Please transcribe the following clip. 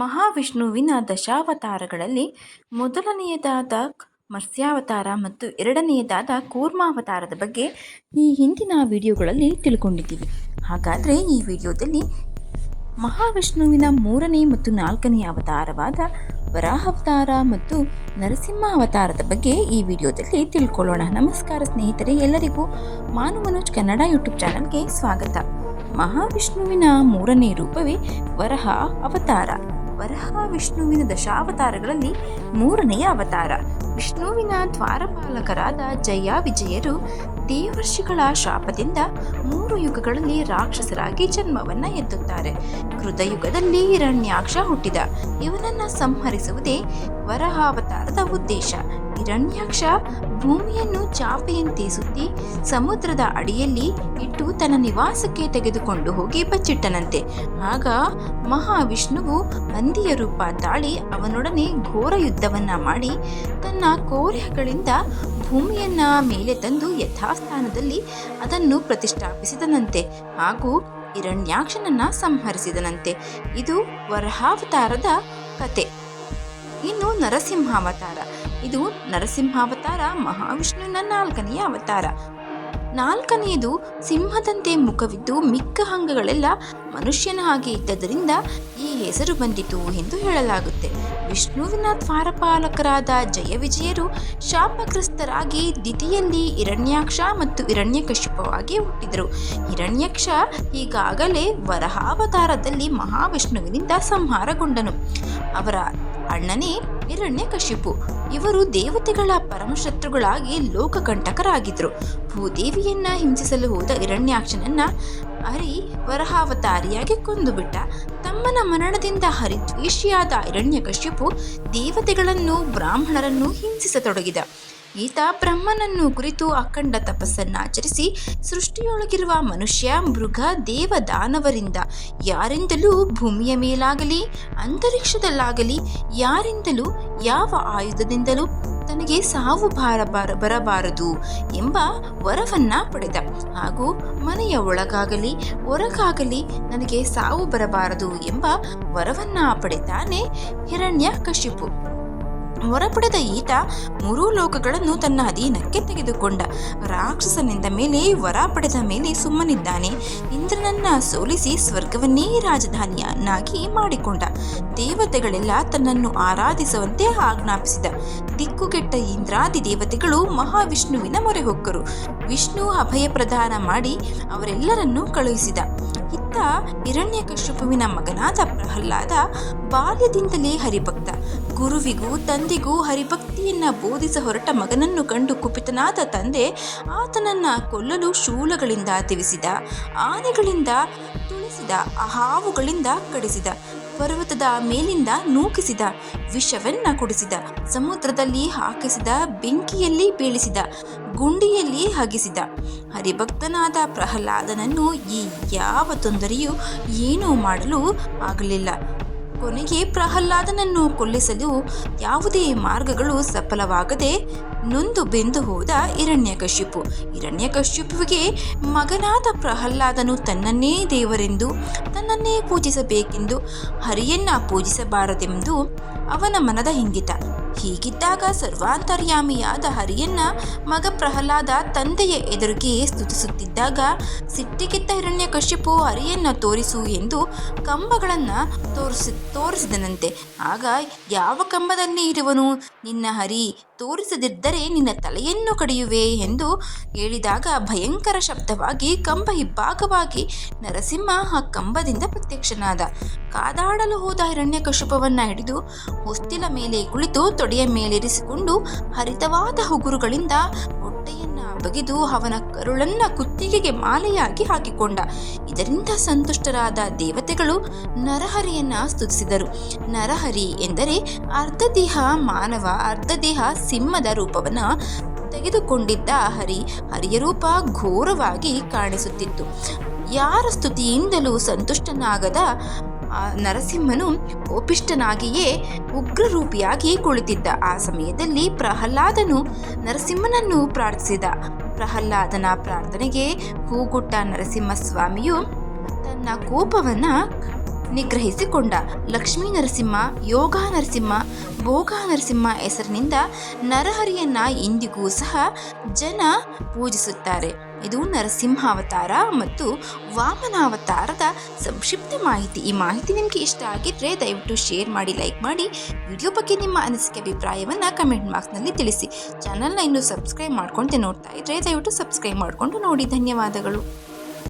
ಮಹಾವಿಷ್ಣುವಿನ ದಶಾವತಾರಗಳಲ್ಲಿ ಮೊದಲನೆಯದಾದ ಮತ್ಸ್ಯಾವತಾರ ಮತ್ತು ಎರಡನೆಯದಾದ ಕೂರ್ಮಾವತಾರದ ಬಗ್ಗೆ ಈ ಹಿಂದಿನ ವಿಡಿಯೋಗಳಲ್ಲಿ ತಿಳ್ಕೊಂಡಿದ್ದೀವಿ. ಹಾಗಾದರೆ ಈ ವಿಡಿಯೋದಲ್ಲಿ ಮಹಾವಿಷ್ಣುವಿನ ಮೂರನೇ ಮತ್ತು ನಾಲ್ಕನೆಯ ಅವತಾರವಾದ ವರಾಹಾವತಾರ ಮತ್ತು ನರಸಿಂಹ ಅವತಾರದ ಬಗ್ಗೆ ಈ ವಿಡಿಯೋದಲ್ಲಿ ತಿಳ್ಕೊಳ್ಳೋಣ. ನಮಸ್ಕಾರ ಸ್ನೇಹಿತರೆ, ಎಲ್ಲರಿಗೂ ಮಾನು ಮನೋಜ್ ಕನ್ನಡ ಯೂಟ್ಯೂಬ್ ಚಾನಲ್ಗೆ ಸ್ವಾಗತ. ಮಹಾವಿಷ್ಣುವಿನ ಮೂರನೇ ರೂಪವೇ ವರಾಹ ಅವತಾರ. ವರಾಹ ವಿಷ್ಣುವಿನ ದಶಾವತಾರಗಳಲ್ಲಿ ಮೂರನೆಯ ಅವತಾರ. ವಿಷ್ಣುವಿನ ದ್ವಾರಪಾಲಕರಾದ ಜಯ ವಿಜಯರು ದೇವರ್ಷಿಗಳ ಶಾಪದಿಂದ 3 ಯುಗಗಳಲ್ಲಿ ರಾಕ್ಷಸರಾಗಿ ಜನ್ಮವನ್ನು ಎತ್ತುತ್ತಾರೆ. ಕೃತಯುಗದಲ್ಲಿ ಹಿರಣ್ಯಾಕ್ಷ ಹುಟ್ಟಿದ. ಇವನನ್ನು ಸಂಹರಿಸುವುದೇ ವರಾಹಾವತಾರದ ಉದ್ದೇಶ. ಹಿರಣ್ಯಾಕ್ಷ ಭೂಮಿಯನ್ನು ಚಾಪೆಯಂತೆ ಸುತ್ತಿ ಸಮುದ್ರದ ಅಡಿಯಲ್ಲಿ ಇಟ್ಟು ತನ್ನ ನಿವಾಸಕ್ಕೆ ತೆಗೆದುಕೊಂಡು ಹೋಗಿ ಬಚ್ಚಿಟ್ಟನಂತೆ. ಆಗ ಮಹಾವಿಷ್ಣುವು ಹಂದಿಯ ರೂಪ ತಾಳಿ ಅವನೊಡನೆ ಘೋರ ಯುದ್ಧವನ್ನ ಮಾಡಿ ತನ್ನ ಕೋರ್ಯಗಳಿಂದ ಭೂಮಿಯನ್ನ ಮೇಲೆ ತಂದು ಯಥಾಸ್ಥಾನದಲ್ಲಿ ಅದನ್ನು ಪ್ರತಿಷ್ಠಾಪಿಸಿದನಂತೆ ಹಾಗೂ ಹಿರಣ್ಯಾಕ್ಷನನ್ನ ಸಂಹರಿಸಿದನಂತೆ. ಇದು ವರಾಹಾವತಾರದ ಕತೆ. ಇನ್ನು ನರಸಿಂಹಾವತಾರ. ಇದು ನರಸಿಂಹಾವತಾರ ಮಹಾವಿಷ್ಣುವಿನ 4ನೆಯ ಅವತಾರ. 4ನೆಯದು ಸಿಂಹದಂತೆ ಮುಖವಿದ್ದು ಮಿಕ್ಕ ಅಂಗಗಳೆಲ್ಲ ಮನುಷ್ಯನ ಹಾಗೆ ಇದ್ದದರಿಂದ ಈ ಹೆಸರು ಬಂದಿತು ಎಂದು ಹೇಳಲಾಗುತ್ತೆ. ವಿಷ್ಣುವಿನ ದ್ವಾರಪಾಲಕರಾದ ಜಯ ವಿಜಯರು ಶಾಪಗ್ರಸ್ತರಾಗಿ ದಿತಿಯಲ್ಲಿ ಹಿರಣ್ಯಾಕ್ಷ ಮತ್ತು ಹಿರಣ್ಯಕಶಿಪವಾಗಿ ಹುಟ್ಟಿದರು. ಹಿರಣ್ಯಾಕ್ಷ ಈಗಾಗಲೇ ವರಾಹಾವತಾರದಲ್ಲಿ ಮಹಾವಿಷ್ಣುವಿನಿಂದ ಸಂಹಾರಗೊಂಡನು. ಅವರ ಅಣ್ಣನೇ ಹಿರಣ್ಯಕಶಿಪು. ಇವರು ದೇವತೆಗಳ ಪರಮಶತ್ರುಗಳಾಗಿ ಲೋಕಕಂಟಕರಾಗಿದ್ದರು. ಭೂದೇವಿಯನ್ನ ಹಿಂಸಿಸಲು ಹೋದ ಹಿರಣ್ಯಾಕ್ಷನನ್ನ ಹರಿ ವರಾಹಾವತಾರಿಯಾಗಿ ಕೊಂದುಬಿಟ್ಟ. ತಮ್ಮನ ಮರಣದಿಂದ ಹರಿದ್ವೇಷಿಯಾದ ಹಿರಣ್ಯಕಶಿಪು ದೇವತೆಗಳನ್ನು ಬ್ರಾಹ್ಮಣರನ್ನು ಹಿಂಸಿಸತೊಡಗಿದ. ಈತ ಬ್ರಹ್ಮನನ್ನು ಕುರಿತು ಅಖಂಡ ತಪಸ್ಸನ್ನಾಚರಿಸಿ ಸೃಷ್ಟಿಯೊಳಗಿರುವ ಮನುಷ್ಯ, ಮೃಗ, ದೇವ, ದಾನವರಿಂದ ಯಾರಿಂದಲೂ ಭೂಮಿಯ ಮೇಲಾಗಲಿ ಅಂತರಿಕ್ಷದಲ್ಲಾಗಲಿ ಯಾರಿಂದಲೂ ಯಾವ ಆಯುಧದಿಂದಲೂ ತನಗೆ ಸಾವು ಬರಬಾರದು ಎಂಬ ವರವನ್ನ ಪಡೆದ. ಹಾಗೂ ಮನೆಯ ಒಳಗಾಗಲಿ ಹೊರಗಾಗಲಿ ನನಗೆ ಸಾವು ಬರಬಾರದು ಎಂಬ ವರವನ್ನ ಪಡೆದಾನೆ ಹಿರಣ್ಯಕಶಿಪು. ವರ ಪಡೆದ ಈತ 3 ಲೋಕಗಳನ್ನು ತನ್ನ ಅಧೀನಕ್ಕೆ ತೆಗೆದುಕೊಂಡ. ರಾಕ್ಷಸನಿಂದ ಮೇಲೆ ವರ ಪಡೆದ ಮೇಲೆ ಸುಮ್ಮನಿದ್ದಾನೆ. ಇಂದ್ರನನ್ನ ಸೋಲಿಸಿ ಸ್ವರ್ಗವನ್ನೇ ರಾಜಧಾನಿಯನ್ನಾಗಿ ಮಾಡಿಕೊಂಡ. ದೇವತೆಗಳೆಲ್ಲ ತನ್ನನ್ನು ಆರಾಧಿಸುವಂತೆ ಆಜ್ಞಾಪಿಸಿದ. ದಿಕ್ಕುಗೆಟ್ಟ ಇಂದ್ರಾದಿ ದೇವತೆಗಳು ಮಹಾವಿಷ್ಣುವಿನ ಮೊರೆ ಹೊಕ್ಕರು. ವಿಷ್ಣು ಅಭಯ ಪ್ರದಾನ ಮಾಡಿ ಅವರೆಲ್ಲರನ್ನೂ ಕಳುಹಿಸಿದ. ಇತ್ತ ಹಿರಣ್ಯಕಶಿಪುವಿನ ಮಗನಾದ ಪ್ರಹ್ಲಾದ ಬಾಲ್ಯದಿಂದಲೇ ಹರಿಭಕ್ತ. ಗುರುವಿಗೂ ತಂದೆಗೂ ಹರಿಭಕ್ತಿಯನ್ನ ಬೋಧಿಸ ಹೊರಟ ಮಗನನ್ನು ಕಂಡು ಕುಪಿತನಾದ ತಂದೆ ಆತನನ್ನ ಕೊಲ್ಲಲು ಶೂಲಗಳಿಂದ ತಿವಿಸಿದ, ಆನೆಗಳಿಂದ ತುಳಿಸಿದ, ಹಾವುಗಳಿಂದ ಕಡಿಸಿದ, ಪರ್ವತದ ಮೇಲಿಂದ ನೂಕಿಸಿದ, ವಿಷವನ್ನ ಕುಡಿಸಿದ, ಸಮುದ್ರದಲ್ಲಿ ಹಾಕಿಸಿದ, ಬೆಂಕಿಯಲ್ಲಿ ಬೀಳಿಸಿದ, ಗುಂಡಿಯಲ್ಲಿ ಹಗಿಸಿದ. ಹರಿಭಕ್ತನಾದ ಪ್ರಹ್ಲಾದನನ್ನು ಈ ಯಾವ ತೊಂದರೆಯೂ ಏನೂ ಮಾಡಲು ಆಗಲಿಲ್ಲ. ಕೊನೆಗೆ ಪ್ರಹ್ಲಾದನನ್ನು ಕೊಲ್ಲಿಸಲು ಯಾವುದೇ ಮಾರ್ಗಗಳು ಸಫಲವಾಗದೆ ನೊಂದು ಬೆಂದು ಹೋದ ಹಿರಣ್ಯಕಶಿಪು. ಹಿರಣ್ಯಕಶಿಪುವಿಗೆ ಮಗನಾದ ಪ್ರಹ್ಲಾದನು ತನ್ನನ್ನೇ ದೇವರೆಂದು, ತನ್ನನ್ನೇ ಪೂಜಿಸಬೇಕೆಂದು, ಹರಿಯನ್ನ ಪೂಜಿಸಬಾರದೆಂದು ಅವನ ಮನದ ಇಂಗಿತ. ಹೀಗಿದ್ದಾಗ ಸರ್ವಾಂತರ್ಯಾಮಿಯಾದ ಹರಿಯನ್ನ ಮಗ ಪ್ರಹ್ಲಾದ ತಂದೆಯ ಎದುರಿಗೆ ಸ್ತುತಿಸುತ್ತಿದ್ದಾಗ ಸಿಟ್ಟಿಗೆದ್ದ ಹಿರಣ್ಯಕಶಿಪು ಹರಿಯನ್ನ ತೋರಿಸು ಎಂದು ಕಂಬಗಳನ್ನು ತೋರಿಸಿದನಂತೆ. ಆಗ ಯಾವ ಕಂಬದಲ್ಲಿ ಇರುವನು ನಿನ್ನ ಹರಿ, ತೋರಿಸದಿದ್ದರೆ ನಿನ್ನ ತಲೆಯನ್ನು ಕಡಿಯುವೆ ಎಂದು ಹೇಳಿದಾಗ ಭಯಂಕರ ಶಬ್ದವಾಗಿ ಕಂಬ ಇಬ್ಬಾಗವಾಗಿ ನರಸಿಂಹ ಆ ಕಂಬದಿಂದ ಪ್ರತ್ಯಕ್ಷನಾದ. ಕಾದಾಡಲು ಹೋದ ಹಿರಣ್ಯಕಶಿಪುವನ್ನ ಹಿಡಿದು ಹೊಸ್ತಿಲ ಮೇಲೆ ಕುಳಿತು ತೊಡೆಯ ಮೇಲಿರಿಸಿಕೊಂಡು ಹರಿತವಾದ ಉಗುರುಗಳಿಂದ ಹೊಟ್ಟೆಯನ್ನ ಬಗೆದು ಅವನ ಕರುಳನ್ನ ಕುತ್ತಿಗೆಗೆ ಮಾಲೆಯಾಗಿ ಹಾಕಿಕೊಂಡ. ಇದರಿಂದ ಸಂತುಷ್ಟರಾದ ದೇವತೆಗಳು ನರಹರಿಯನ್ನ ಸ್ತುತಿಸಿದರು. ನರಹರಿ ಎಂದರೆ ಅರ್ಧ ದೇಹ ಮಾನವ, ಅರ್ಧ ದೇಹ ಸಿಂಹದ ರೂಪವನ್ನ ತೆಗೆದುಕೊಂಡಿದ್ದ ಹರಿಯ ರೂಪ ಘೋರವಾಗಿ ಕಾಣಿಸುತ್ತಿತ್ತು. ಯಾರ ಸ್ತುತಿಯಿಂದಲೂ ಸಂತುಷ್ಟನಾಗದ ನರಸಿಂಹನು ಕೋಪಿಷ್ಠನಾಗಿಯೇ ಉಗ್ರರೂಪಿಯಾಗಿ ಕುಳಿತಿದ್ದ. ಆ ಸಮಯದಲ್ಲಿ ಪ್ರಹ್ಲಾದನು ನರಸಿಂಹನನ್ನು ಪ್ರಾರ್ಥಿಸಿದ. ಪ್ರಹ್ಲಾದನ ಪ್ರಾರ್ಥನೆಗೆ ಕೂಗುಟ್ಟ ನರಸಿಂಹಸ್ವಾಮಿಯು ತನ್ನ ಕೋಪವನ್ನು ನಿಗ್ರಹಿಸಿಕೊಂಡ. ಲಕ್ಷ್ಮೀ ನರಸಿಂಹ, ಯೋಗ ನರಸಿಂಹ, ಭೋಗ ನರಸಿಂಹ ಹೆಸರಿನಿಂದ ನರಹರಿಯನ್ನ ಇಂದಿಗೂ ಸಹ ಜನ ಪೂಜಿಸುತ್ತಾರೆ. ಇದು ನರಸಿಂಹಾವತಾರ ಮತ್ತು ವಾಮನಾವತಾರದ ಸಂಕ್ಷಿಪ್ತ ಮಾಹಿತಿ. ಈ ಮಾಹಿತಿ ನಿಮಗೆ ಇಷ್ಟ ಆಗಿದ್ರೆ ದಯವಿಟ್ಟು ಶೇರ್ ಮಾಡಿ, ಲೈಕ್ ಮಾಡಿ. ವಿಡಿಯೋ ಬಗ್ಗೆ ನಿಮ್ಮ ಅನಿಸಿಕೆ ಅಭಿಪ್ರಾಯವನ್ನು ಕಮೆಂಟ್ ಬಾಕ್ಸ್ನಲ್ಲಿ ತಿಳಿಸಿ. ಚಾನಲ್ನ ಇನ್ನೂ ಸಬ್ಸ್ಕ್ರೈಬ್ ಮಾಡ್ಕೊಂಡೆ ನೋಡ್ತಾ ಇದ್ರೆ ದಯವಿಟ್ಟು ಸಬ್ಸ್ಕ್ರೈಬ್ ಮಾಡಿಕೊಂಡು ನೋಡಿ. ಧನ್ಯವಾದಗಳು.